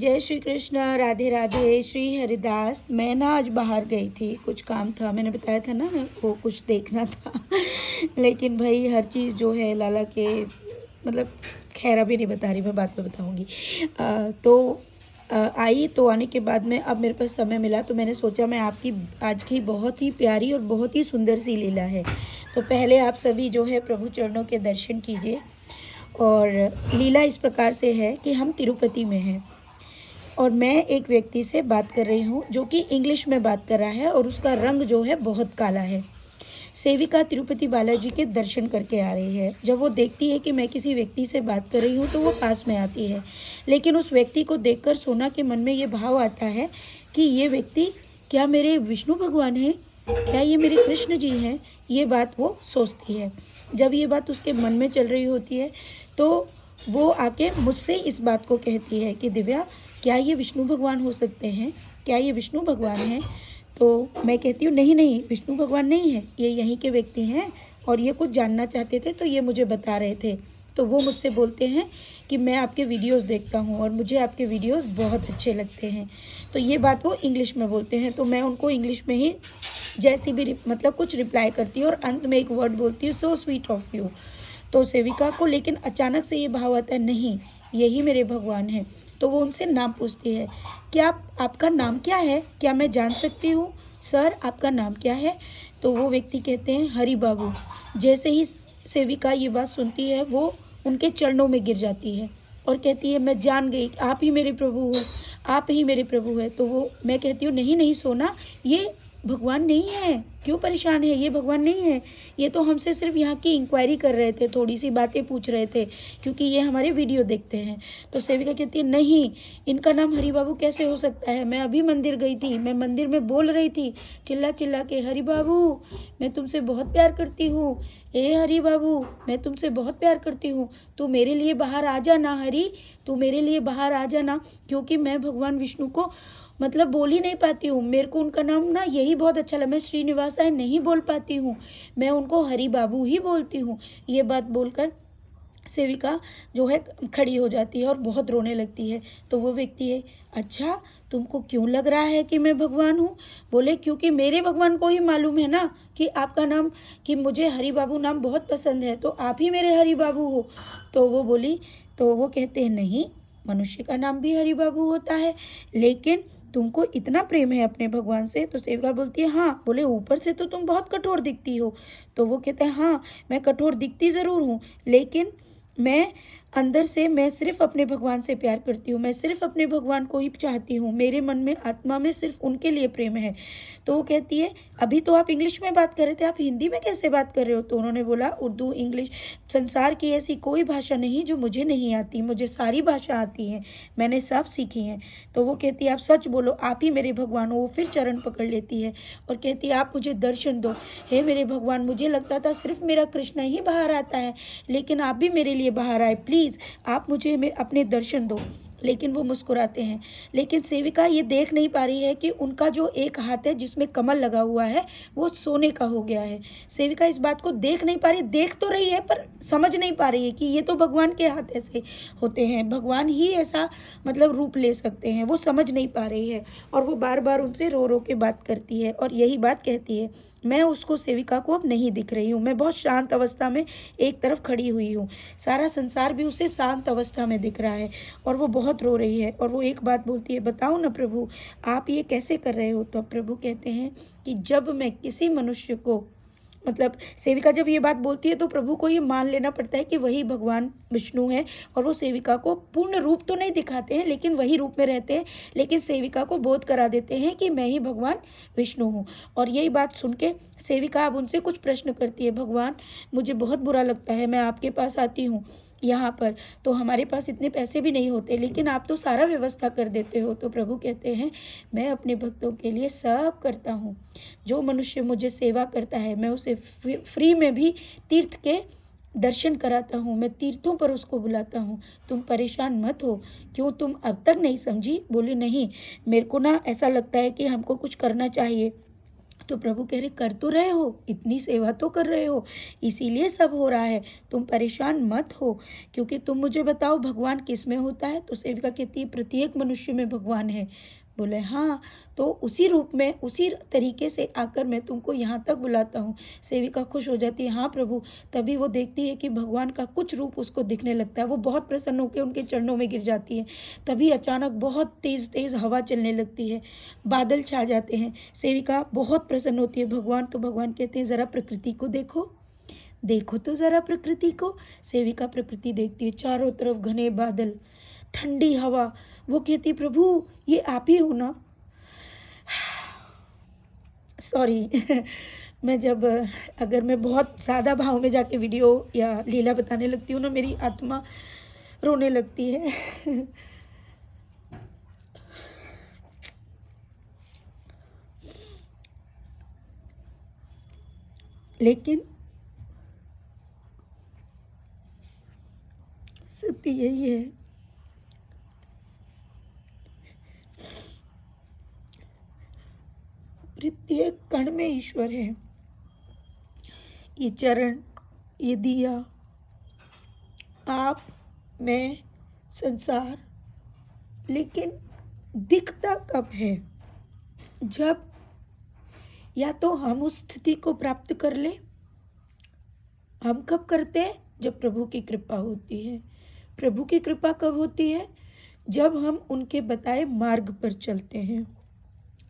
जय श्री कृष्ण, राधे राधे, श्री हरिदास। मैं ना आज बाहर गई थी, कुछ काम था, मैंने बताया था ना वो कुछ देखना था लेकिन भाई हर चीज़ जो है लाला के मतलब खैर अभी नहीं बता रही, मैं बाद में बताऊंगी। आई तो आने के बाद में अब मेरे पास समय मिला तो मैंने सोचा मैं आपकी आज की बहुत ही प्यारी और बहुत ही सुंदर सी लीला है। तो पहले आप सभी जो है प्रभु चरणों के दर्शन कीजिए। और लीला इस प्रकार से है कि हम तिरुपति में हैं और मैं एक व्यक्ति से बात कर रही हूँ जो कि इंग्लिश में बात कर रहा है और उसका रंग जो है बहुत काला है। सेविका तिरुपति बालाजी के दर्शन करके आ रही है। जब वो देखती है कि मैं किसी व्यक्ति से बात कर रही हूँ तो वो पास में आती है, लेकिन उस व्यक्ति को देखकर सोना के मन में ये भाव आता है कि ये व्यक्ति क्या मेरे विष्णु भगवान हैं, क्या ये मेरे कृष्ण जी हैं। ये बात वो सोचती है। जब ये बात उसके मन में चल रही होती है तो वो आके मुझसे इस बात को कहती है कि दिव्या, क्या ये विष्णु भगवान हो सकते हैं, क्या ये विष्णु भगवान हैं। तो मैं कहती हूँ नहीं नहीं, विष्णु भगवान नहीं है, ये यहीं के व्यक्ति हैं और ये कुछ जानना चाहते थे तो ये मुझे बता रहे थे। तो वो मुझसे बोलते हैं कि मैं आपके वीडियोस देखता हूँ और मुझे आपके वीडियोस बहुत अच्छे लगते हैं। तो ये बात वो इंग्लिश में बोलते हैं तो मैं उनको इंग्लिश में ही जैसी भी मतलब कुछ रिप्लाई करती हूँ और अंत में एक वर्ड बोलती हूँ, सो स्वीट ऑफ यू। तो सेविका को लेकिन अचानक से ये भाव आता है, नहीं यही मेरे भगवान हैं। तो वो उनसे नाम पूछती है, क्या आपका नाम क्या है, क्या मैं जान सकती हूँ सर, आपका नाम क्या है। तो वो व्यक्ति कहते हैं हरि बाबू। जैसे ही सेविका ये बात सुनती है वो उनके चरणों में गिर जाती है और कहती है मैं जान गई आप ही मेरे प्रभु हो, आप ही मेरे प्रभु है। तो वो मैं कहती हूँ नहीं नहीं सोना, ये भगवान नहीं है, क्यों परेशान है, ये भगवान नहीं है, ये तो हमसे सिर्फ यहाँ की इंक्वायरी कर रहे थे, थोड़ी सी बातें पूछ रहे थे क्योंकि ये हमारे वीडियो देखते हैं। तो सेविका कहती है नहीं, इनका नाम हरि बाबू कैसे हो सकता है, मैं अभी मंदिर गई थी, मैं मंदिर में बोल रही थी चिल्ला चिल्ला के, हरि बाबू मैं तुमसे बहुत प्यार करती हूँ, ए हरि बाबू मैं तुमसे बहुत प्यार करती हूँ, तू मेरे लिए बाहर आ जाना हरि, तू मेरे लिए बाहर आ जाना। क्योंकि मैं भगवान विष्णु को मतलब बोल ही नहीं पाती हूँ, मेरे को उनका नाम ना यही बहुत अच्छा लगा, मैं श्रीनिवास नहीं बोल पाती हूँ, मैं उनको हरि बाबू ही बोलती हूँ। ये बात बोलकर सेविका जो है खड़ी हो जाती है और बहुत रोने लगती है। तो वो व्यक्ति है, अच्छा तुमको क्यों लग रहा है कि मैं भगवान हूँ। बोले क्योंकि मेरे भगवान को ही मालूम है ना कि आपका नाम, कि मुझे हरि बाबू नाम बहुत पसंद है, तो आप ही मेरे हरि बाबू हो। तो वो बोली, तो वो कहते हैं नहीं, मनुष्य का नाम भी हरि बाबू होता है, लेकिन तुमको इतना प्रेम है अपने भगवान से। तो सेविका बोलती है हाँ। बोले ऊपर से तो तुम बहुत कठोर दिखती हो। तो वो कहते हैं हाँ मैं कठोर दिखती ज़रूर हूँ, लेकिन मैं अंदर से मैं सिर्फ अपने भगवान से प्यार करती हूँ, मैं सिर्फ अपने भगवान को ही चाहती हूँ, मेरे मन में आत्मा में सिर्फ उनके लिए प्रेम है। तो वो कहती है अभी तो आप इंग्लिश में बात कर रहे थे, आप हिंदी में कैसे बात कर रहे हो। तो उन्होंने बोला उर्दू इंग्लिश, संसार की ऐसी कोई भाषा नहीं जो मुझे नहीं आती, मुझे सारी भाषा आती हैं, मैंने सब सीखी हैं। तो वो कहती है आप सच बोलो, आप ही मेरे भगवान हो। वो फिर चरण पकड़ लेती है और कहती है आप मुझे दर्शन दो, हे मेरे भगवान, मुझे लगता था सिर्फ मेरा कृष्ण ही बाहर आता है, लेकिन आप भी मेरे लिए बाहर आए, प्लीज़ आप मुझे अपने दर्शन दो। लेकिन वो मुस्कुराते हैं। लेकिन सेविका ये देख नहीं पा रही है कि उनका जो एक हाथ है जिसमें कमल लगा हुआ है वो सोने का हो गया है। सेविका इस बात को देख नहीं पा रही, देख तो रही है पर समझ नहीं पा रही है कि ये तो भगवान के हाथ ऐसे होते हैं, भगवान ही ऐसा मतलब रूप ले सकते हैं, वो समझ नहीं पा रही है। और वो बार बार उनसे रो रो के बात करती है और यही बात कहती है, मैं उसको सेविका को अब नहीं दिख रही हूँ, मैं बहुत शांत अवस्था में एक तरफ खड़ी हुई हूँ, सारा संसार भी उसे शांत अवस्था में दिख रहा है और वो बहुत रो रही है। और वो एक बात बोलती है, बताओ ना प्रभु आप ये कैसे कर रहे हो। तो प्रभु कहते हैं कि जब मैं किसी मनुष्य को मतलब सेविका जब ये बात बोलती है तो प्रभु को ये मान लेना पड़ता है कि वही भगवान विष्णु है और वो सेविका को पूर्ण रूप तो नहीं दिखाते हैं लेकिन वही रूप में रहते हैं, लेकिन सेविका को बोध करा देते हैं कि मैं ही भगवान विष्णु हूँ। और यही बात सुन के सेविका अब उनसे कुछ प्रश्न करती है, भगवान मुझे बहुत बुरा लगता है, मैं आपके पास आती हूँ यहाँ पर तो हमारे पास इतने पैसे भी नहीं होते, लेकिन आप तो सारा व्यवस्था कर देते हो। तो प्रभु कहते हैं मैं अपने भक्तों के लिए सब करता हूँ, जो मनुष्य मुझे सेवा करता है मैं उसे फ्री में भी तीर्थ के दर्शन कराता हूँ, मैं तीर्थों पर उसको बुलाता हूँ, तुम परेशान मत हो। क्यों तुम अब तक नहीं समझी। बोली नहीं, मेरे को ना ऐसा लगता है कि हमको कुछ करना चाहिए। तो प्रभु कह रहे कर तो रहे हो, इतनी सेवा तो कर रहे हो, इसीलिए सब हो रहा है, तुम परेशान मत हो। क्योंकि तुम मुझे बताओ भगवान किस में होता है? तो सेविका कहती है प्रत्येक मनुष्य में भगवान है। बोले हाँ, तो उसी रूप में उसी तरीके से आकर मैं तुमको यहाँ तक बुलाता हूँ। सेविका खुश हो जाती है, हाँ प्रभु। तभी वो देखती है कि भगवान का कुछ रूप उसको दिखने लगता है। वो बहुत प्रसन्न होकर उनके चरणों में गिर जाती है। तभी अचानक बहुत तेज़ तेज़ हवा चलने लगती है, बादल छा जाते हैं। सेविका बहुत प्रसन्न होती है भगवान। तो भगवान कहते हैं ज़रा प्रकृति को देखो, देखो तो ज़रा प्रकृति को। सेविका प्रकृति देखती है, चारों तरफ घने बादल, ठंडी हवा। वो कहती प्रभु ये आप ही हो ना? सॉरी मैं जब अगर मैं बहुत सादा भाव में जाके वीडियो या लीला बताने लगती हूँ ना, मेरी आत्मा रोने लगती है लेकिन सत्य यही है, प्रत्येक कण में ईश्वर है। ये चरण, ये दिया, आप, मैं, संसार। लेकिन दिखता कब है? जब या तो हम उस स्थिति को प्राप्त कर ले। हम कब करते हैं? जब प्रभु की कृपा होती है। प्रभु की कृपा कब होती है? जब हम उनके बताए मार्ग पर चलते हैं,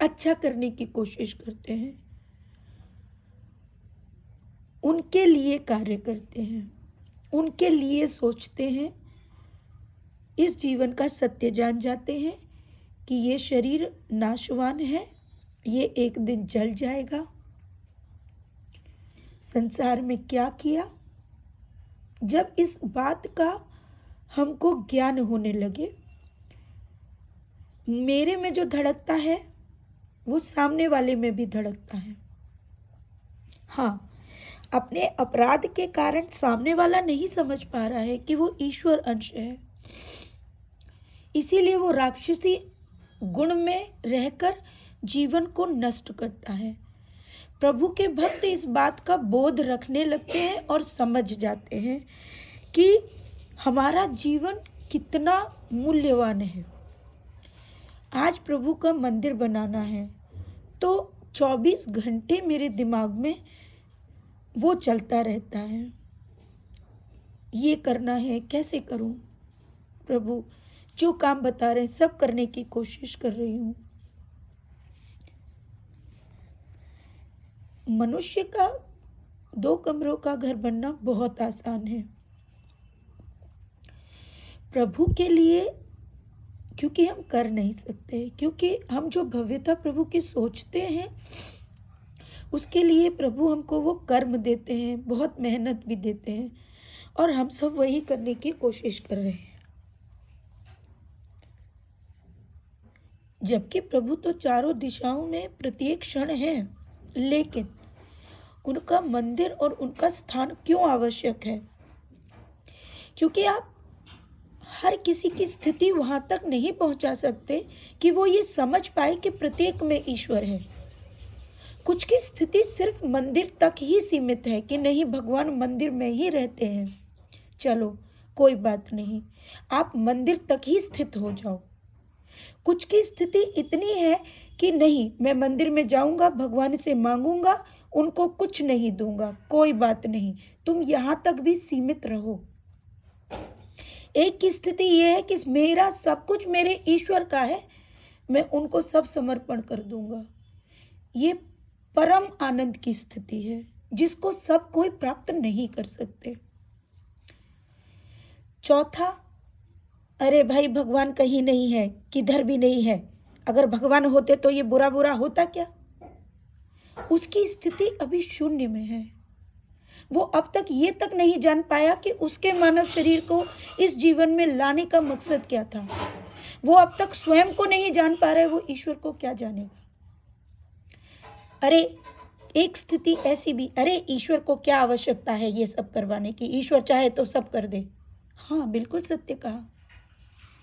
अच्छा करने की कोशिश करते हैं, उनके लिए कार्य करते हैं, उनके लिए सोचते हैं, इस जीवन का सत्य जान जाते हैं कि ये शरीर नाशवान है, ये एक दिन जल जाएगा। संसार में क्या किया? जब इस बात का हमको ज्ञान होने लगे, मेरे में जो धड़कता है वो सामने वाले में भी धड़कता है। हाँ, अपने अपराध के कारण सामने वाला नहीं समझ पा रहा है कि वो ईश्वर अंश है, इसीलिए वो राक्षसी गुण में रहकर जीवन को नष्ट करता है। प्रभु के भक्त इस बात का बोध रखने लगते हैं और समझ जाते हैं कि हमारा जीवन कितना मूल्यवान है। आज प्रभु का मंदिर बनाना है तो 24 घंटे मेरे दिमाग में वो चलता रहता है, ये करना है, कैसे करूं? प्रभु जो काम बता रहे हैं सब करने की कोशिश कर रही हूं। मनुष्य का 2 कमरों का घर बनना बहुत आसान है। प्रभु के लिए क्योंकि हम कर नहीं सकते, क्योंकि हम जो भव्यता प्रभु की सोचते हैं उसके लिए प्रभु हमको वो कर्म देते हैं, बहुत मेहनत भी देते हैं, और हम सब वही करने की कोशिश कर रहे हैं। जबकि प्रभु तो चारों दिशाओं में प्रत्येक क्षण है, लेकिन उनका मंदिर और उनका स्थान क्यों आवश्यक है? क्योंकि आप हर किसी की स्थिति वहां तक नहीं पहुंचा सकते कि वो ये समझ पाए कि प्रत्येक में ईश्वर है। कुछ की स्थिति सिर्फ मंदिर तक ही सीमित है कि नहीं, भगवान मंदिर में ही रहते हैं। चलो कोई बात नहीं, आप मंदिर तक ही स्थित हो जाओ। कुछ की स्थिति इतनी है कि नहीं, मैं मंदिर में जाऊंगा, भगवान से मांगूंगा, उनको कुछ नहीं दूंगा, कोई बात नहीं, तुम यहाँ तक भी सीमित रहो। एक की स्थिति यह है कि मेरा सब कुछ मेरे ईश्वर का है, मैं उनको सब समर्पण कर दूंगा। ये परम आनंद की स्थिति है जिसको सब कोई प्राप्त नहीं कर सकते। चौथा, अरे भाई भगवान कहीं नहीं है, किधर भी नहीं है, अगर भगवान होते तो ये बुरा बुरा होता क्या? उसकी स्थिति अभी शून्य में है। वो अब तक ये तक नहीं जान पाया कि उसके मानव शरीर को इस जीवन में लाने का मकसद क्या था। वो अब तक स्वयं को नहीं जान पा रहा है, वो ईश्वर को क्या जानेगा? अरे एक स्थिति ऐसी भी, अरे ईश्वर को क्या आवश्यकता है ये सब करवाने की, ईश्वर चाहे तो सब कर दे। हाँ बिल्कुल सत्य कहा,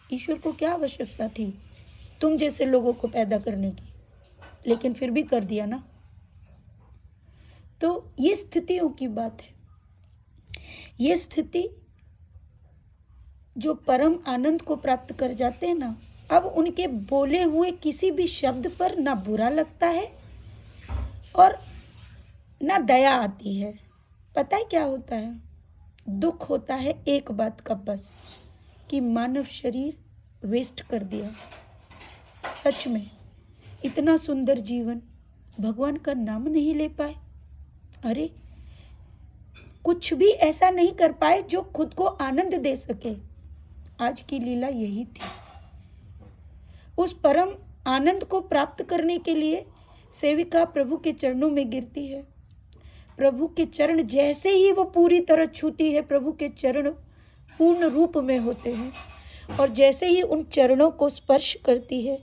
ईश्वर को क्या आवश्यकता थी तुम जैसे लोगों को पैदा करने की, लेकिन फिर भी कर दिया ना। तो ये स्थितियों की बात है। ये स्थिति जो परम आनंद को प्राप्त कर जाते हैं ना, अब उनके बोले हुए किसी भी शब्द पर ना बुरा लगता है और ना दया आती है। पता है क्या होता है? दुख होता है एक बात का बस, कि मानव शरीर वेस्ट कर दिया। सच में इतना सुंदर जीवन, भगवान का नाम नहीं ले पाए। अरे कुछ भी ऐसा नहीं कर पाए जो खुद को आनंद दे सके। आज की लीला यही थी। उस परम आनंद को प्राप्त करने के लिए सेविका प्रभु के चरणों में गिरती है। प्रभु के चरण जैसे ही वो पूरी तरह छूती है, प्रभु के चरण पूर्ण रूप में होते हैं, और जैसे ही उन चरणों को स्पर्श करती है,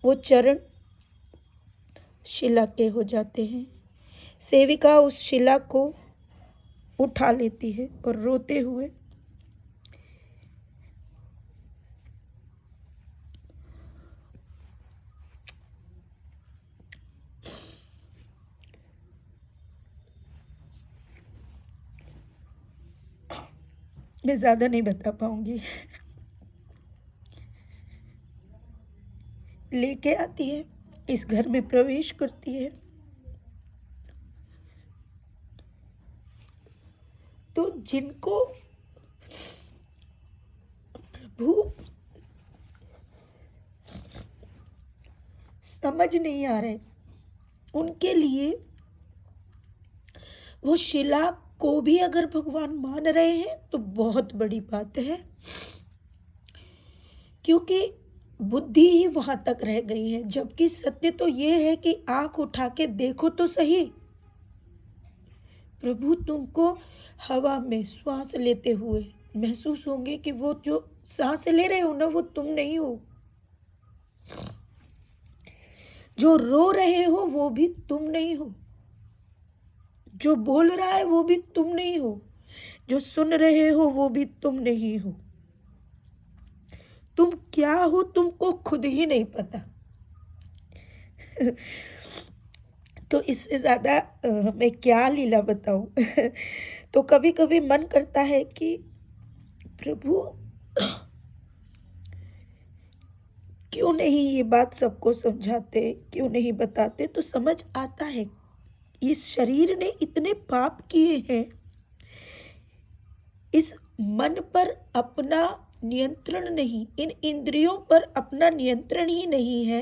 वो चरण शिला के हो जाते हैं। सेविका उस शिला को उठा लेती है और रोते हुए मैं ज़्यादा नहीं बता पाऊंगी, लेके आती है, इस घर में प्रवेश करती है। तो जिनको प्रभु समझ नहीं आ रहे, उनके लिए वो शिला को भी अगर भगवान मान रहे हैं तो बहुत बड़ी बात है, क्योंकि बुद्धि ही वहां तक रह गई है। जबकि सत्य तो ये है कि आंख उठा के देखो तो सही, प्रभु तुमको हवा में श्वास लेते हुए महसूस होंगे कि वो जो सांस ले रहे हो ना, वो तुम नहीं हो। जो रो रहे हो वो भी तुम नहीं हो। जो बोल रहा है वो भी तुम नहीं हो। जो सुन रहे हो वो भी तुम नहीं हो। तुम क्या हो तुमको खुद ही नहीं पता। तो इससे ज्यादा मैं क्या लीला बताऊं। तो कभी कभी मन करता है कि प्रभु क्यों नहीं ये बात सबको समझाते, क्यों नहीं बताते। तो समझ आता है इस शरीर ने इतने पाप किए हैं, इस मन पर अपना नियंत्रण नहीं, इन इंद्रियों पर अपना नियंत्रण ही नहीं है,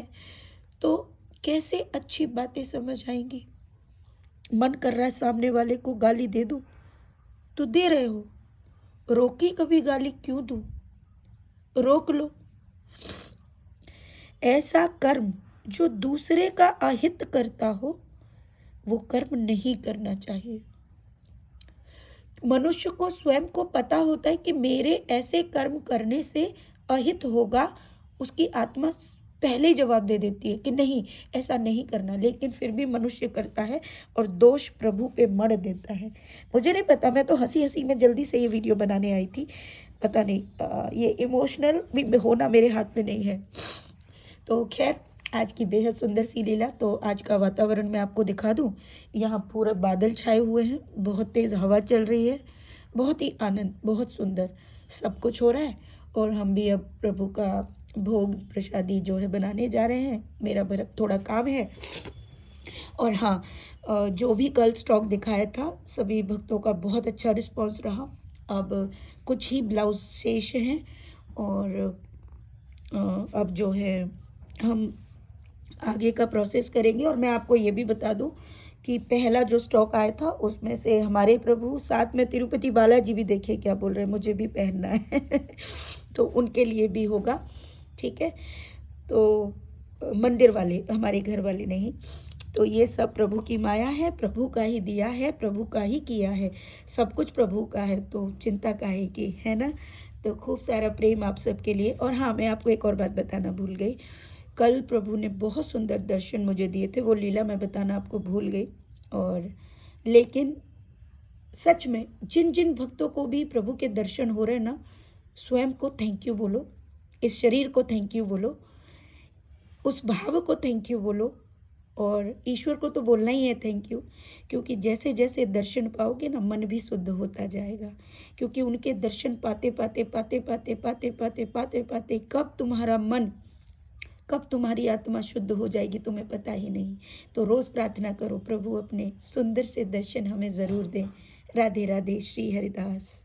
तो कैसे अच्छी बातें समझ आएंगी। मन कर रहा है सामने वाले को गाली दे दूं, तो दे रहे हो, रोकी कभी गाली क्यों दूं, रोक लो। ऐसा कर्म जो दूसरे का अहित करता हो, वो कर्म नहीं करना चाहिए। मनुष्य को स्वयं को पता होता है कि मेरे ऐसे कर्म करने से अहित होगा, उसकी आत्मा पहले जवाब दे देती है कि नहीं ऐसा नहीं करना, लेकिन फिर भी मनुष्य करता है और दोष प्रभु पे मढ़ देता है। मुझे नहीं पता, मैं तो हंसी हंसी में जल्दी से ये वीडियो बनाने आई थी, पता नहीं ये इमोशनल भी होना मेरे हाथ में नहीं है। तो खैर आज की बेहद सुंदर सी लीला। तो आज का वातावरण मैं आपको दिखा दूं, यहाँ पूरे बादल छाए हुए हैं, बहुत तेज़ हवा चल रही है, बहुत ही आनंद, बहुत सुंदर सब कुछ हो रहा है। और हम भी अब प्रभु का भोग प्रसादी जो है बनाने जा रहे हैं। मेरा थोड़ा काम है। और हाँ, जो भी कल स्टॉक दिखाया था सभी भक्तों का बहुत अच्छा रिस्पॉन्स रहा। अब कुछ ही ब्लाउज शेष हैं और अब जो है हम आगे का प्रोसेस करेंगे। और मैं आपको ये भी बता दूं कि पहला जो स्टॉक आया था उसमें से हमारे प्रभु, साथ में तिरुपति बालाजी भी, देखिए क्या बोल रहे हैं, मुझे भी पहनना है। तो उनके लिए भी होगा, ठीक है। तो मंदिर वाले, हमारे घर वाले नहीं। तो ये सब प्रभु की माया है, प्रभु का ही दिया है, प्रभु का ही किया है, सब कुछ प्रभु का है, तो चिंता काहे की, है ना। तो खूब सारा प्रेम आप सबके लिए। और हाँ, मैं आपको एक और बात बताना भूल गई। कल प्रभु ने बहुत सुंदर दर्शन मुझे दिए थे, वो लीला मैं बताना आपको भूल गई। और लेकिन सच में जिन जिन भक्तों को भी प्रभु के दर्शन हो रहे हैं ना, स्वयं को थैंक यू बोलो, इस शरीर को थैंक यू बोलो, उस भाव को थैंक यू बोलो और ईश्वर को तो बोलना ही है थैंक यू, क्योंकि जैसे जैसे दर्शन पाओगे ना मन भी शुद्ध होता जाएगा। क्योंकि उनके दर्शन पाते पाते पाते पाते पाते पाते पाते पाते कब तुम्हारा मन, कब तुम्हारी आत्मा शुद्ध हो जाएगी तुम्हें पता ही नहीं। तो रोज़ प्रार्थना करो प्रभु अपने सुंदर से दर्शन हमें ज़रूर दें। राधे राधे। श्री हरिदास।